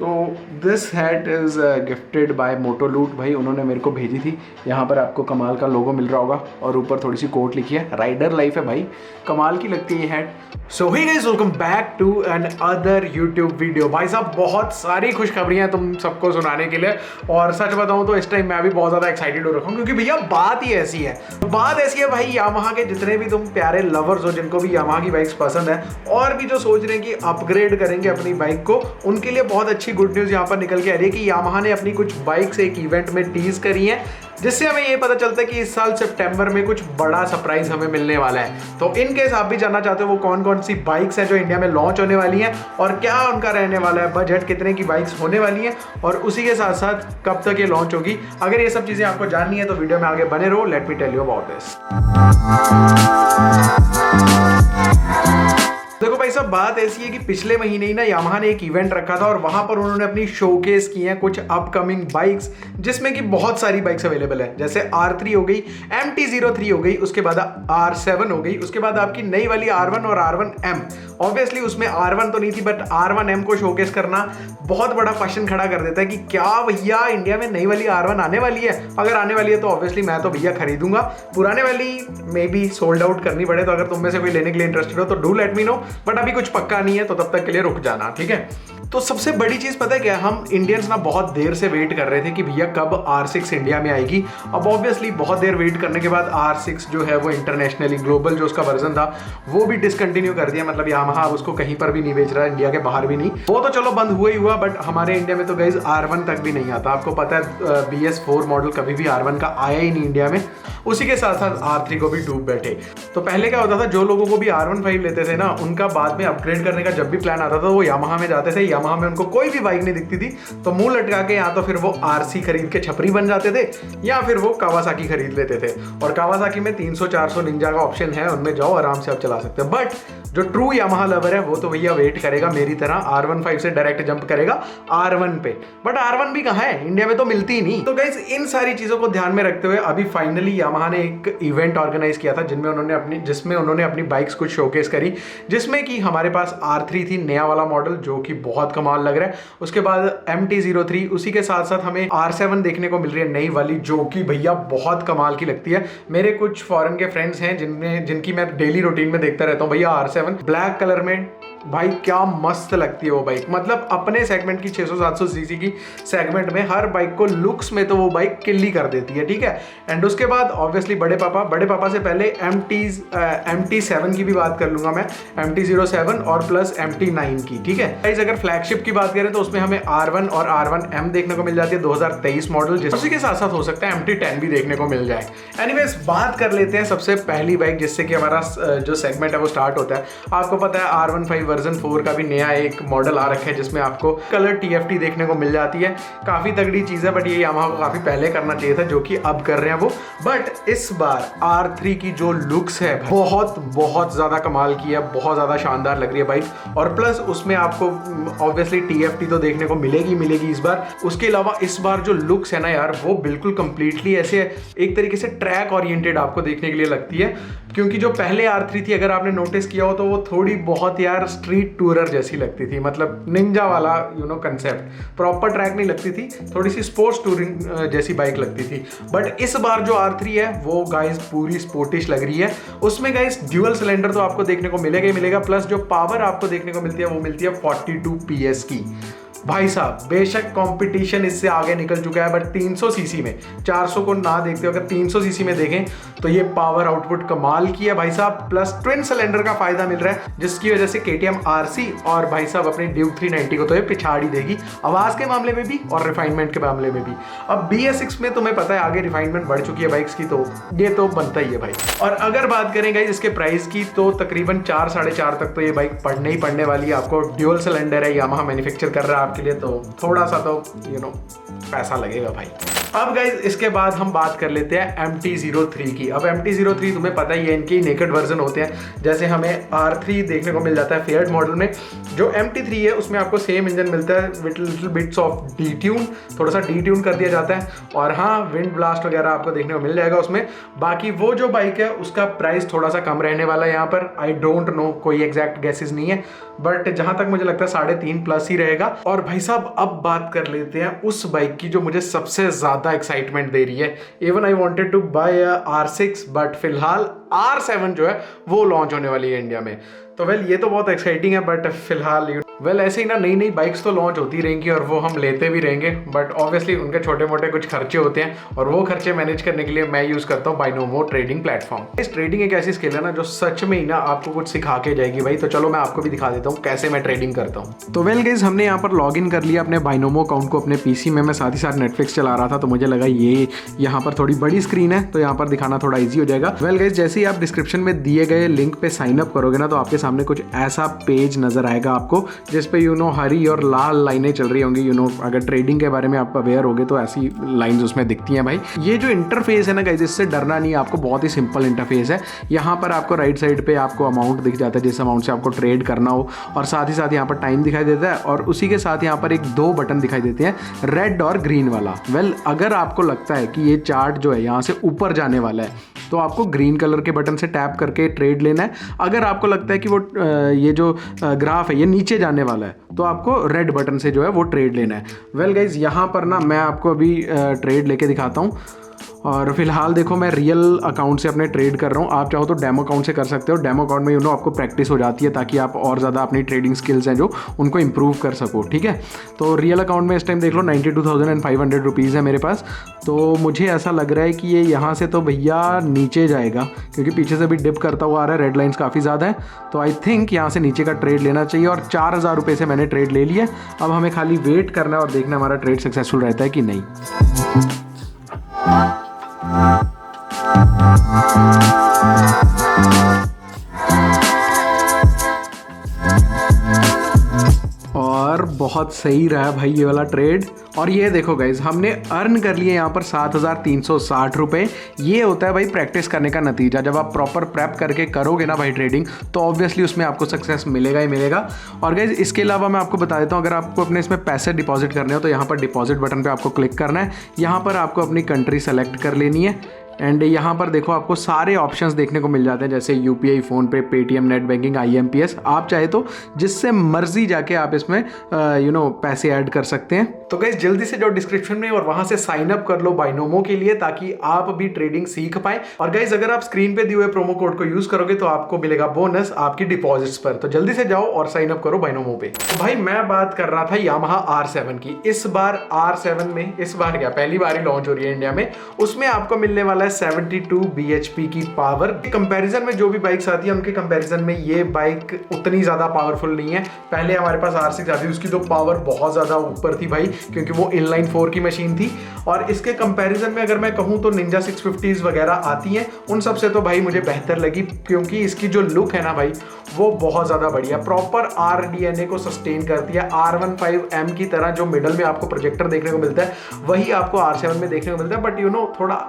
तो this hat is gifted by मोटोलूट भाई, उन्होंने मेरे को भेजी थी। यहाँ पर आपको कमाल का लोगो मिल रहा होगा और ऊपर थोड़ी सी कोट लिखी है, राइडर लाइफ है भाई, कमाल की लगती है ये hat. So hey guys, welcome back to another YouTube video. भाई साहब बहुत सारी खुशखबरियाँ तुम सबको सुनाने के लिए, और सच बताऊँ तो इस टाइम मैं भी बहुत ज़्यादा एक्साइटेड हो रखा हूँ, क्योंकि भैया बात ही ऐसी है। बात ऐसी है भाई, यामाहा के जितने भी तुम प्यारे लवर्स हो, जिनको भी यामाहा की बाइक्स पसंद है और भी जो सोच रहे हैं कि अपग्रेड करेंगे अपनी बाइक को, उनके लिए बहुत अच्छी गुड न्यूज़ यहाँ पर निकल के आ रही है कि यामाहा ने अपनी कुछ बाइक्स एक इवेंट में टीज करी हैं, जिससे हमें ये पता चलता है कि इस साल सितंबर में कुछ बड़ा सरप्राइज हमें मिलने वाला है। तो इन केस आप भी जानना चाहते हो वो कौन कौन सी बाइक्स हैं जो इंडिया में लॉन्च होने वाली हैं और क्या उनका रहने वाला है, बजट कितने की बाइक्स होने वाली हैं, और उसी के साथ साथ कब तक ये लॉन्च होगी, अगर ये सब चीज़ें आपको जाननी है तो वीडियो में आगे बने रहो। Let me tell you about this. देखो भाई साहब, बात ऐसी है कि पिछले महीने ही ना यामाहा ने एक इवेंट रखा था और वहां पर उन्होंने अपनी शोकेस की हैं कुछ अपकमिंग बाइक्स, जिसमें कि बहुत सारी बाइक्स अवेलेबल है, जैसे R3 हो गई, MT-03 हो गई, उसके बाद R7 हो गई, उसके बाद आपकी नई वाली R1 और R1M। ऑब्वियसली उसमें R1 तो नहीं थी, बट R1M को शोकेस करना बहुत बड़ा क्वेश्चन खड़ा कर देता है कि क्या भैया इंडिया में नई वाली R1 आने वाली है। अगर आने वाली है तो ऑब्वियसली मैं तो भैया खरीदूंगा, पुराने वाली मे बी सोल्ड आउट करनी पड़े, तो अगर तुम में से कोई लेने के लिए इंटरेस्टेड हो तो do let me know, but अभी कुछ पक्का नहीं है, तो तब तक के लिए रुक जाना, ठीक है। तो सबसे बड़ी चीज पता है क्या, हम इंडियंस ना बहुत देर से वेट कर रहे थे कि भैया कब R6 इंडिया में आएगी। अब ऑब्वियसली बहुत देर वेट करने के बाद R6 जो है वो इंटरनेशनली ग्लोबल जो उसका वर्जन था वो भी डिसकंटिन्यू कर दिया, मतलब यामाहा उसको कहीं पर भी नहीं बेच रहा है, इंडिया के बाहर भी नहीं। वो तो चलो बंद हुआ ही हुआ, बट हमारे इंडिया में तो गाइस R1 तक भी नहीं आता। आपको पता है BS4 मॉडल कभी भी R1 का आया ही नहीं इंडिया में, उसी के साथ साथ R3 को भी डूब बैठे। तो पहले क्या होता था, जो लोगों को भी R15 लेते थे ना, उनका बाद में अपग्रेड करने का जब भी प्लान आता था वो यामाहा में जाते थे। यामाहा में उनको कोई भी बाइक नहीं दिखती थी तो मुंह लटका के या तो फिर वो RC खरीद के छपरी बन जाते थे, या फिर वो कावासाकी खरीद लेते थे। और कावासाकी में 300-400 निंजा का ऑप्शन है, उनमें जाओ आराम से आप चला सकते हैं। बट जो ट्रू यामाहा लवर है वो तो भैया वेट करेगा मेरी तरह, R15 से डायरेक्ट जंप करेगा R1 पे। बट R1 भी कहाँ है, इंडिया में तो मिलती ही नहीं। तो गाइस इन सारी चीजों को ध्यान में रखते हुए अभी फाइनली यामाहा ने एक इवेंट ऑर्गेनाइज किया था जिसमें उन्होंने अपनी बाइक्स कुछ शोकेस करी, जिसमें कि हमारे पास R3 थी नया वाला मॉडल जो कि बहुत कमाल लग रहा है, उसके बाद MT-03, उसी के साथ साथ हमें R7 देखने को मिल रही है नई वाली, जो कि भैया बहुत कमाल की लगती है। मेरे कुछ फॉरेन के फ्रेंड्स हैं जिनकी मैं डेली रूटीन में देखता रहता हूँ भैया R7 ब्लैक कलर में, भाई क्या मस्त लगती है वो बाइक। मतलब अपने सेगमेंट की 600-700 सीसी की सेगमेंट में हर बाइक को लुक्स में तो वो बाइक किल्ली कर देती है, ठीक है। एंड उसके बाद ऑब्वियसली बड़े पापा से पहले MT7 की भी बात कर लूंगा मैं, MT-07 और प्लस MT9 की, ठीक है। गाइस अगर फ्लैगशिप की बात करें तो उसमें हमें R1 और R1M देखने को मिल जाती है 2023 मॉडल, उसी के साथ साथ हो सकता है MT10 भी देखने को मिल जाए। एनीवेज बात कर लेते हैं सबसे पहली बाइक जिससे कि हमारा जो सेगमेंट है वो स्टार्ट होता है। आपको पता है R15 वर्जन 4 का भी नया एक मॉडल आ रखा है, जिसमें आपको कलर TFT देखने को मिल जाती है। काफी तगड़ी चीज है, बट ये यामाहा को काफी पहले करना चाहिए था, जो कि अब कर रहे हैं वो। बट इस बार R3 की जो लुक्स है बहुत बहुत ज्यादा कमाल की है, बहुत ज्यादा शानदार लग रही है बाइक। और प्लस उसमें आपको ऑब्वियसली TFT तो देखने को मिलेगी इस बार। उसके अलावा इस बार जो लुक्स है ना यार, वो बिल्कुल कंप्लीटली ऐसे एक तरीके से ट्रैक ओरिएंटेड आपको देखने के लिए लगती है, क्योंकि जो पहले R3 थी अगर आपने नोटिस किया हो तो वो थोड़ी बहुत यार स्ट्रीट टूरर जैसी लगती थी, मतलब निंजा वाला कंसेप्ट, प्रॉपर ट्रैक नहीं लगती थी, थोड़ी सी स्पोर्ट्स टूरिंग जैसी बाइक लगती थी। बट इस बार जो R3 है वो गाइस पूरी स्पोर्टिश लग रही है। उसमें गाइस ड्यूअल सिलेंडर तो आपको देखने को मिलेगा, प्लस जो पावर आपको देखने को मिलती है वो मिलती है 42 PS की। भाई साहब बेशक कंपटीशन इससे आगे निकल चुका है, बट 300 सीसी में, 400 को ना देखते हो, अगर 300 सीसी में देखें तो ये पावर आउटपुट कमाल की है भाई साहब। प्लस ट्विन सिलेंडर का फायदा मिल रहा है, जिसकी वजह से KTM RC और भाई साहब अपनी ड्यूक 390 को तो ये पिछाड़ी देगी, आवाज के मामले में भी और रिफाइनमेंट के मामले में भी। अब BS6 में तुम्हें पता है आगे रिफाइनमेंट बढ़ चुकी है बाइक्स की, तो ये तो बनता ही है भाई। और अगर बात करें गाइस इसके प्राइस की, तो तकरीबन 4-4.5 तक तो ये बाइक पड़ने वाली है आपको। ड्यूअल सिलेंडर है, यामाहा मैन्युफैक्चर कर रहा है आपके लिए, तो थोड़ा सा तो पैसा लगेगा भाई। अब गाइज इसके बाद हम बात कर लेते हैं MT-03 की। अब MT-03 तुम्हें पता ही है, इनके नेकेड वर्जन होते हैं। जैसे हमें R3 देखने को मिल जाता है फेयर्ड मॉडल में, जो MT-3 है उसमें आपको सेम इंजन मिलता है विद लिटिल बिट्स ऑफ डीट्यून, थोड़ा सा डीट्यून कर दिया जाता है। और हाँ, विंड ब्लास्ट वगैरह आपको देखने को मिल जाएगा उसमें। बाकी वो जो बाइक है उसका प्राइस थोड़ा सा कम रहने वाला है यहाँ पर। आई डोंट नो, कोई एग्जैक्ट गैसेस नहीं है, बट जहां तक मुझे लगता है 3.5 प्लस ही रहेगा। और भाई साहब अब बात कर लेते हैं उस बाइक की जो मुझे सबसे ज्यादा एक्साइटमेंट दे रही है। Even I wanted to buy R6, but फिलहाल R7 जो है वो लॉन्च होने वाली है इंडिया में। तो वेल ये तो बहुत एक्साइटिंग है, बट फिलहाल वेल ऐसे ही ना नई नई बाइक्स तो लॉन्च होती रहेंगी और वो हम लेते भी रहेंगे, बट ऑब्वियसली उनके छोटे मोटे कुछ खर्चे होते हैं और वो खर्चे मैनेज करने के लिए मैं यूज करता हूँ बाइनोमो ट्रेडिंग प्लेटफॉर्म। इस ट्रेडिंग एक ऐसी स्किल है ना जो सच में ही ना आपको कुछ सिखा के जाएगी भाई। तो चलो मैं आपको भी दिखा देता हूँ कैसे मैं ट्रेडिंग करता हूँ। तो वेल गाइस हमने यहाँ पर लॉग इन कर लिया अपने बाइनोमो अकाउंट को अपने पीसी में। मैं साथ ही साथ नेटफ्लिक्स चला रहा था तो मुझे लगा ये यहाँ पर थोड़ी बड़ी स्क्रीन है तो यहाँ पर दिखाना थोड़ा ईजी हो जाएगा। वेल गाइस जैसे ही आप डिस्क्रिप्शन में दिए गए लिंक पे साइन अप करोगे ना तो आपके सामने कुछ ऐसा पेज नजर आएगा आपको, जिसपे हरी और लाल लाइनें चल रही होंगी। अगर ट्रेडिंग के बारे में आप अवेयर होगे तो ऐसी लाइंस उसमें दिखती हैं भाई। ये जो इंटरफेस है ना गाइस, इससे डरना नहीं है आपको, बहुत ही सिंपल इंटरफेस है। यहाँ पर आपको राइट साइड पे आपको अमाउंट दिख जाता है जिस अमाउंट से आपको ट्रेड करना हो, और साथ ही साथ यहाँ पर टाइम दिखाई देता है, और उसी के साथ यहाँ पर दो बटन दिखाई देते हैं, रेड और ग्रीन वाला। वेल अगर आपको लगता है कि ये चार्ट जो है यहाँ से ऊपर जाने वाला है तो आपको ग्रीन कलर के बटन से टैप करके ट्रेड लेना है। अगर आपको लगता है कि वो ये जो ग्राफ है ये नीचे जाने वाला है तो आपको रेड बटन से जो है वो ट्रेड लेना है। वेल गाइज यहाँ पर ना मैं आपको अभी ट्रेड लेके दिखाता हूँ। और फिलहाल देखो मैं रियल अकाउंट से अपने ट्रेड कर रहा हूँ। आप चाहो तो डेमो अकाउंट से कर सकते हो। डेमो अकाउंट में आपको प्रैक्टिस हो जाती है ताकि आप और ज़्यादा अपनी ट्रेडिंग स्किल्स हैं जो उनको इंप्रूव कर सको, ठीक है। तो रियल अकाउंट में इस टाइम देख लो 92,500 रुपीज़ है मेरे पास। तो मुझे ऐसा लग रहा है कि ये यहाँ से तो भैया नीचे जाएगा क्योंकि पीछे से भी डिप करता हुआ आ रहा है, रेड लाइन्स काफ़ी ज़्यादा है। तो आई थिंक यहाँ से नीचे का ट्रेड लेना चाहिए। और 4,000 रुपये से मैंने ट्रेड ले लिया। अब हमें खाली वेट करना है और देखना हमारा ट्रेड सक्सेसफुल रहता है कि नहीं। और बहुत सही रहा भाई ये वाला ट्रेड। और ये देखो गाइज हमने अर्न कर लिए यहाँ पर 7,360 रुपये। ये होता है भाई प्रैक्टिस करने का नतीजा। जब आप प्रॉपर प्रेप करके करोगे ना भाई ट्रेडिंग तो ऑब्वियसली उसमें आपको सक्सेस मिलेगा ही मिलेगा। और गाइज इसके अलावा मैं आपको बता देता हूँ, अगर आपको अपने इसमें पैसे डिपॉजिट करने हो तो यहाँ पर डिपॉजिट बटन पर आपको क्लिक करना है। यहाँ पर आपको अपनी कंट्री सेलेक्ट कर लेनी है एंड यहाँ पर देखो आपको सारे ऑप्शंस देखने को मिल जाते हैं जैसे UPI, PhonePe, Paytm, net banking, IMPS। आप चाहे तो जिससे मर्जी जाके आप इसमें पैसे ऐड कर सकते हैं। तो गाइस जल्दी से जाओ डिस्क्रिप्शन में और वहां से साइन अप कर लो बाइनोमो के लिए ताकि आप भी ट्रेडिंग सीख पाए। और गाइस अगर आप स्क्रीन पे दिए हुए प्रोमो कोड को यूज करोगे तो आपको मिलेगा बोनस आपकी डिपॉजिट्स पर। तो जल्दी से जाओ और साइन अप करो बाइनोमो पे। तो भाई मैं बात कर रहा था यामाहा R7 की। इस बार R7 में पहली बार ही लॉन्च हो रही है इंडिया में। उसमें आपको मिलने वाला है 72 bhp की पावर। कंपैरिजन में जो भी बाइक्स आती है उनके कंपैरिजन में ये बाइक उतनी ज्यादा पावरफुल नहीं है। पहले हमारे पास R6 आती थी, उसकी तो पावर बहुत ज्यादा ऊपर थी भाई क्योंकि वो इनलाइन 4 की मशीन थी। और इसके कंपैरिजन में अगर मैं कहूँ तो निंजा 650s वगैरह आती हैं, उन सब से तो भाई मुझे बेहतर लगी क्योंकि इसकी जो लुक है ना भाई वो बहुत ज़्यादा बढ़िया, प्रॉपर RDNA को सस्टेन करती है। R15M की तरह जो मिडल में आपको प्रोजेक्टर देखने को मिलता है वही आपको R7 में देखने को मिलता है, बट थोड़ा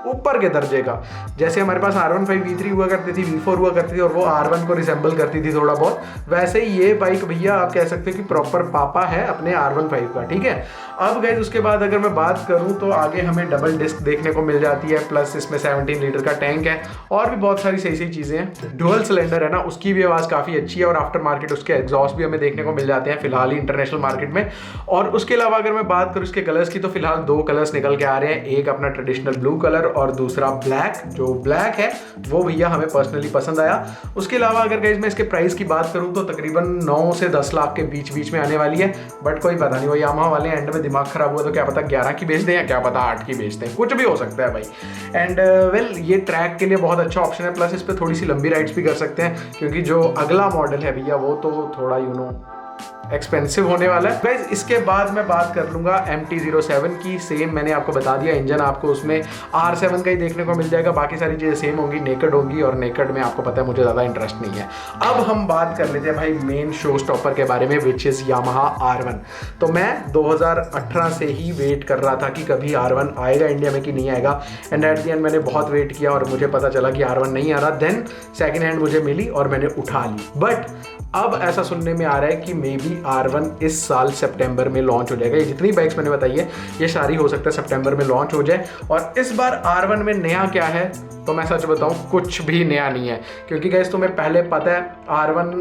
ऊपर के दर्जे का। जैसे हमारे पास R15 V3 हुआ करती थी, V4 हुआ करती थी और वो R1 को रिसेंबल करती थी थोड़ा बहुत, वैसे ही ये बाइक भैया आप कह सकते हो कि प्रॉपर पापा है अपने R15 का, ठीक है। अब गाइस उसके बाद अगर मैं बात करूं तो आगे हमें डबल डिस्क देखने को मिल जाती है, प्लस इसमें 17 लीटर का टैंक है और भी बहुत सारी सही चीज़ें हैं। डुअल सिलेंडर है ना, उसकी भी आवाज़ काफ़ी अच्छी है और आफ्टर मार्केट उसके एग्जॉस्ट भी हमें देखने को मिल जाते हैं फिलहाल ही इंटरनेशनल मार्केट में। और उसके अलावा अगर मैं बात करूँ इसके कलर्स की तो फिलहाल 2 कलर्स निकल के आ रहे हैं, एक अपना ट्रेडिशनल ब्लू कलर और दूसरा ब्लैक। जो ब्लैक है वो भैया हमें पर्सनली पसंद आया। उसके अलावा अगर गाइस मैं इसके प्राइस की बात करूं तो तकरीबन 9 से 10 लाख के बीच में आने वाली है, बट कोई पता नहीं, वो यामाहा वाले एंड में दिमाग खराब हुआ तो क्या पता 11 की बेच दें या क्या पता 8 की बेच दें, कुछ भी हो सकता है भाई। एंड वेल ये ट्रैक के लिए बहुत अच्छा ऑप्शन है, प्लस इस पर थोड़ी सी लंबी राइड्स भी कर सकते हैं क्योंकि जो अगला मॉडल है भैया वो तो थोड़ा एक्सपेंसिव होने वाला है गाइज। इसके बाद मैं बात कर लूँगा MT-07 की। सेम मैंने आपको बता दिया, इंजन आपको उसमें R7 का ही देखने को मिल जाएगा, बाकी सारी चीज़ें सेम होंगी, नेकेड होंगी, और नेकेड में आपको पता है मुझे ज़्यादा इंटरेस्ट नहीं है। अब हम बात कर लेते हैं भाई मेन शो स्टॉपर के बारे में, विच इज़ यामाहा R1। तो मैं 2018 से ही वेट कर रहा था कि कभी R1 आएगा इंडिया में कि नहीं आएगा, एंड एट द एंड मैंने बहुत वेट किया और मुझे पता चला कि R1 नहीं आ रहा। देन सेकेंड हैंड मुझे मिली और मैंने उठा ली। बट अब ऐसा सुनने में आ रहा है कि मे बी R1 इस साल सितंबर में लॉन्च हो जाएगा। ये जितनी बाइक्स मैंने बताई है ये सारी हो सकता है सितंबर में लॉन्च हो जाए। और इस बार R1 में नया क्या है, तो मैं सच बताऊं कुछ भी नया नहीं है, क्योंकि गाइस तुम्हें पहले पता है R1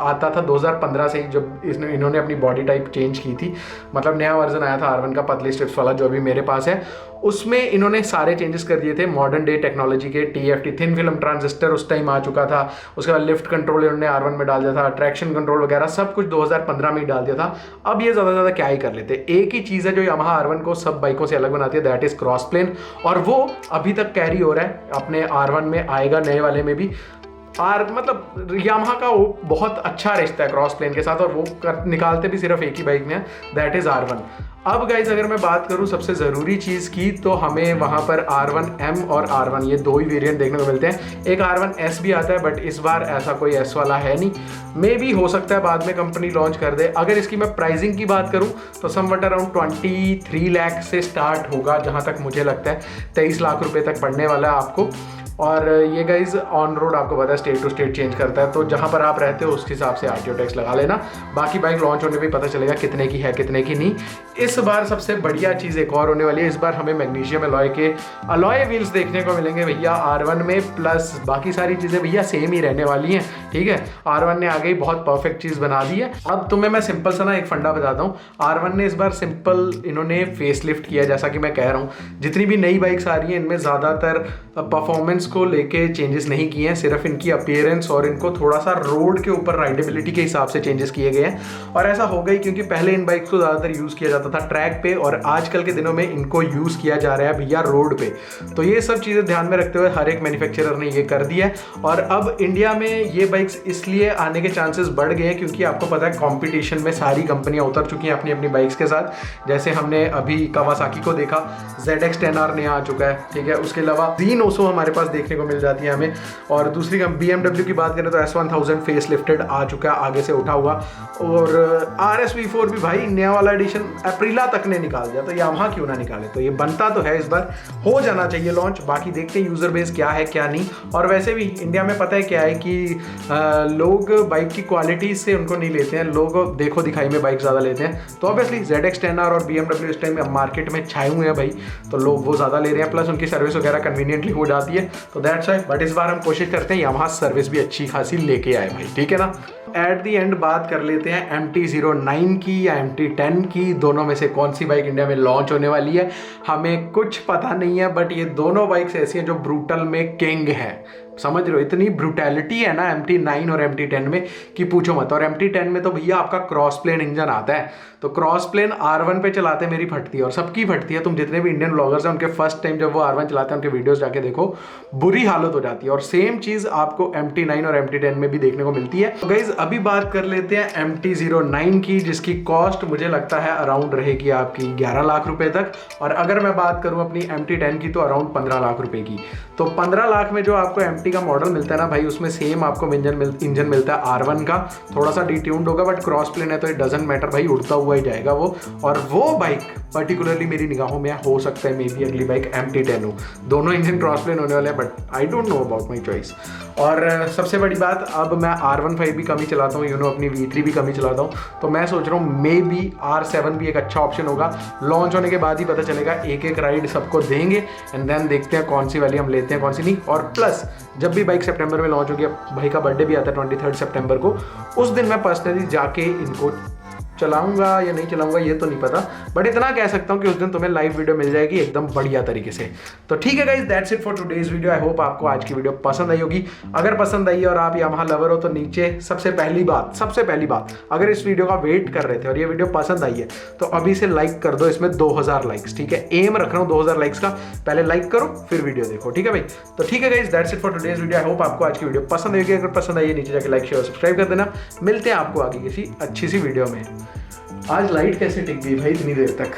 आता था 2015 से ही, जब इन्होंने अपनी बॉडी टाइप चेंज की थी। मतलब नया वर्जन आया था R1 का, पतली स्ट्रिप्स वाला, जो अभी मेरे पास है। उसमें इन्होंने सारे चेंजेस कर दिए थे मॉडर्न डे टेक्नोलॉजी के। TFT थिन फिल्म ट्रांजिस्टर उस टाइम आ चुका था। उसके बाद लिफ्ट कंट्रोल इन्होंने R1 में डाल दिया था, ट्रैक्शन कंट्रोल वगैरह सब कुछ 2015 में ही डाल दिया था। अब ये ज़्यादा क्या ही कर लेते। एक ही चीज़ है जो यामाहा R1 को सब बाइकों से अलग बनाती है, दैट इज़ क्रॉस प्लेन, और वो अभी तक कैरी हो रहा है अपने R1 में, आएगा नए वाले में भी। मतलब यामाहा का वो बहुत अच्छा रिश्ता है क्रॉस प्लेन के साथ, और वो निकालते भी सिर्फ एक ही बाइक में है, दैट इज़ R1। अब गाइज अगर मैं बात करूं सबसे ज़रूरी चीज़ की, तो हमें वहां पर R1M और R1 ये दो ही वेरिएंट देखने को मिलते हैं। एक R1S भी आता है, बट इस बार ऐसा कोई S वाला है नहीं। मे भी हो सकता है बाद में कंपनी लॉन्च कर दे। अगर इसकी मैं प्राइसिंग की बात करूं तो समवट अराउंड 23 लाख से स्टार्ट होगा, जहां तक मुझे लगता है 23 लाख रुपए तक पड़ने वाला है आपको। और ये गाइज ऑन रोड आपको पता है स्टेट टू स्टेट चेंज करता है, तो जहाँ पर आप रहते हो उस हिसाब से RTO टैक्स लगा लेना। बाकी बाइक लॉन्च होने पे पता चलेगा कितने की है कितने की नहीं। इस बार सबसे बढ़िया चीज़ एक और होने वाली है, इस बार हमें मैग्नीशियम अलॉय के अलॉय व्हील्स देखने को मिलेंगे भैया R1 में, प्लस बाकी सारी चीज़ें भैया सेम ही रहने वाली हैं। ठीक है, R1 ने आगे ही बहुत परफेक्ट चीज़ बना दी है। अब तुम्हें मैं सिंपल सा ना एक फंडा बताता हूँ। R1 ने इस बार सिंपल इन्होंने फेस लिफ्ट किया, जैसा कि मैं कह रहा हूँ जितनी भी नई बाइक्स आ रही हैं इनमें ज़्यादातर परफॉर्मेंस को लेके चेंजेस नहीं किए हैं, सिर्फ इनकी अपीयरेंस और इनको थोड़ा सा रोड के ऊपर राइडेबिलिटी के हिसाब से चेंजेस किए गए हैं। और ऐसा हो गई क्योंकि पहले इन बाइक्स को ज़्यादातर यूज़ किया जाता था ट्रैक पे, और आजकल के दिनों में इनको यूज़ किया जा रहा है भैया रोड पे। तो ये सब चीज़ें ध्यान में रखते हुए हर एक मैन्युफैक्चरर ने ये कर दिया है। और अब इंडिया में ये बाइक्स इसलिए आने के चांसेस बढ़ गए हैं क्योंकि आपको पता है कॉम्पिटिशन में सारी कंपनियां उतर चुकी हैं अपनी अपनी बाइक्स के साथ। जैसे हमने अभी कावासाकी को देखा, ZX-10R नया आ चुका है। ठीक है, उसके अलावा Z-Oso हमारे पास देखने को मिल जाती है हमें। और दूसरी BMW की बात करें तो S1000 फेस लिफ्टेड आ चुका है, आगे से उठा हुआ। और RS-V4 भी भाई नया वाला एडिशन अप्रैला तक ने निकाल दिया, तो यामाहा क्यों ना निकाले। तो ये बनता तो है, इस बार हो जाना चाहिए लॉन्च। बाकी देखते हैं यूजर बेस क्या है क्या नहीं। और वैसे भी इंडिया में पता है क्या है कि लोग बाइक की क्वालिटी से उनको नहीं लेते हैं, लोग देखो दिखाई में बाइक ज़्यादा लेते हैं। तो ऑब्वियसली ZX-10R और BMW इस टाइम मार्केट में छाए हुए हैं भाई, तो लोग वो ज़्यादा ले रहे हैं, प्लस उनकी सर्विस वगैरह कन्वीनियंटली हो जाती है, तो दैट्स व्हाई। बट इस बार हम कोशिश करते हैं यामाहा सर्विस भी अच्छी खासी लेके आए भाई, ठीक है ना। एट दी एंड बात कर लेते हैं MT-09 की या MT-10 की, दोनों में से कौन सी बाइक इंडिया में लॉन्च होने वाली है हमें कुछ पता नहीं है। बट ये दोनों बाइक्स ऐसी हैं जो ब्रूटल में किंग है, समझ रहे हो। इतनी ब्रूटैलिटी है ना MT-9 और MT-10 में कि पूछो मत। और MT-10 में तो भैया आपका क्रॉस प्लेन इंजन आता है, तो क्रॉस प्लेन R1 पे चलाते मेरी फटती है और सबकी फटती है। तुम जितने भी इंडियन ब्लॉगर्स हैं उनके फर्स्ट टाइम जब वो R1 चलाते हैं उनके वीडियोस जाके देखो, बुरी हालत हो जाती है। और सेम चीज़ आपको MT-9 और MT-10 में भी देखने को मिलती है। तो गाइज अभी बात कर लेते हैं MT-09 की, जिसकी कॉस्ट मुझे लगता है अराउंड रहेगी आपकी 11 लाख रुपए तक। और अगर मैं बात करूँ अपनी MT-10 की तो अराउंड 15 लाख रुपए की। तो 15 लाख में जो आपको MT का मॉडल मिलता है ना भाई, उसमें सेम आपको इंजन मिलता है R1 का, थोड़ा सा डिट्यून्ड होगा, बट क्रॉस प्लेन है तो इट डजंट मैटर भाई, उड़ता हुआ ही जाएगा वो। और वो बाइक पर्टिकुलरली मेरी निगाहों में हो सकता है मे बी अगली बाइक MT-10 हो। दोनों इंजन क्रॉस प्लेन होने वाले हैं, but I don't know about my choice. और सबसे बड़ी बात, अब मैं R15 भी कम ही चलाता हूँ, अपनी V3 भी कम ही चलाता हूँ, तो मैं सोच रहा हूँ मे बी R7 भी एक अच्छा ऑप्शन होगा। लॉन्च होने के बाद ही पता चलेगा, एक एक राइड सबको देंगे एंड देन देखते हैं कौन सी वाली हम लेते हैं कौन सी नहीं। और प्लस जब भी बाइक सितंबर में लॉन्च होगी, भाई का बर्थडे भी आता है 23 सितंबर को, उस दिन मैं पर्सनली जाके इनको चलाऊंगा या नहीं चलाऊंगा ये तो नहीं पता, बट इतना कह सकता हूँ कि उस दिन तुम्हें लाइव वीडियो मिल जाएगी एकदम बढ़िया तरीके से। तो ठीक है guys, that's it for today's video. I hope आपको आज की वीडियो पसंद आई होगी। अगर पसंद आई और आप यामाहा लवर हो तो नीचे सबसे पहली बात अगर इस वीडियो का वेट कर रहे थे और ये वीडियो पसंद आई है तो अभी से लाइक कर दो इसमें 2000 लाइक्स, ठीक है। एम रख रहा हूँ 2000 लाइक्स का, पहले लाइक करो फिर वीडियो देखो, ठीक है भाई। तो ठीक है guys, that's it for today's video. I hope आपको आज की वीडियो पसंद आएगी। अगर पसंद आई है नीचे जाके लाइक शेयर सब्सक्राइब कर देना। मिलते हैं आपको आगे किसी अच्छी सी वीडियो में। आज लाइट कैसे टिक गई भाई इतनी देर तक।